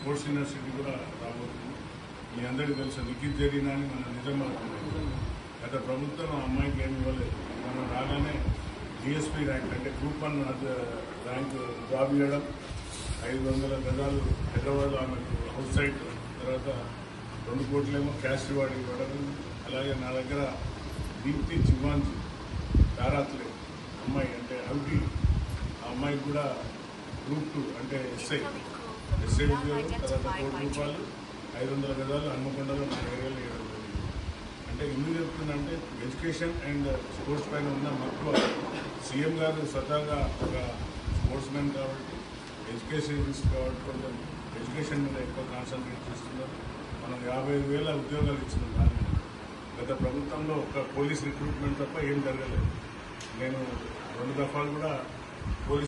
Sports university కూడా రాబోతుంది. మీ అందరికీ తెలుసు నిఖిత్ జరీనా అని మన నిజామాబాద్ గత ప్రభుత్వం ఆ అమ్మాయికి ఏమి ఇవ్వలేదు. మనం రాగానే జిఎస్పీ ర్యాంక్ అంటే గ్రూప్ 1 ర్యాంక్ జాబ్ ఇవ్వడం, 500 గజాలు హైదరాబాద్లో ఆమెకు హౌస్ సైట్, తర్వాత 2 కోట్లేమో క్యాష్ రివార్డ్ ఇవ్వడం. అలాగే నా దగ్గర దీప్తి చివాన్జీ తారాత్లే అమ్మాయి అంటే అవుటీ, ఆ అమ్మాయికి కూడా గ్రూప్ 2 అంటే ఎస్ఐ ఉద్యోగం, తర్వాత 1 కోటి రూపాయలు 500 గజాలు హన్మకొండలో నా ఏరియాలో ఇవ్వడం జరిగింది. అంటే ఎందుకు చెప్తుందంటే ఎడ్యుకేషన్ అండ్ స్పోర్ట్స్ పైన ఉన్న మక్కువ. సీఎం గారు స్వతహాగా ఒక స్పోర్ట్స్ మ్యాన్ కాబట్టి, ఎడ్యుకేషనిస్ట్ కాబట్టి కొంచెం ఎడ్యుకేషన్ మీద ఎక్కువ కాన్సన్ట్రేట్ చేస్తున్నారు. మనం 55,000 ఉద్యోగాలు ఇచ్చినాం. దాన్ని గత ప్రభుత్వంలో ఒక పోలీస్ రిక్రూట్మెంట్ తప్ప ఏం జరగలేదు. నేను 2 దఫాలు కూడా పోలీస్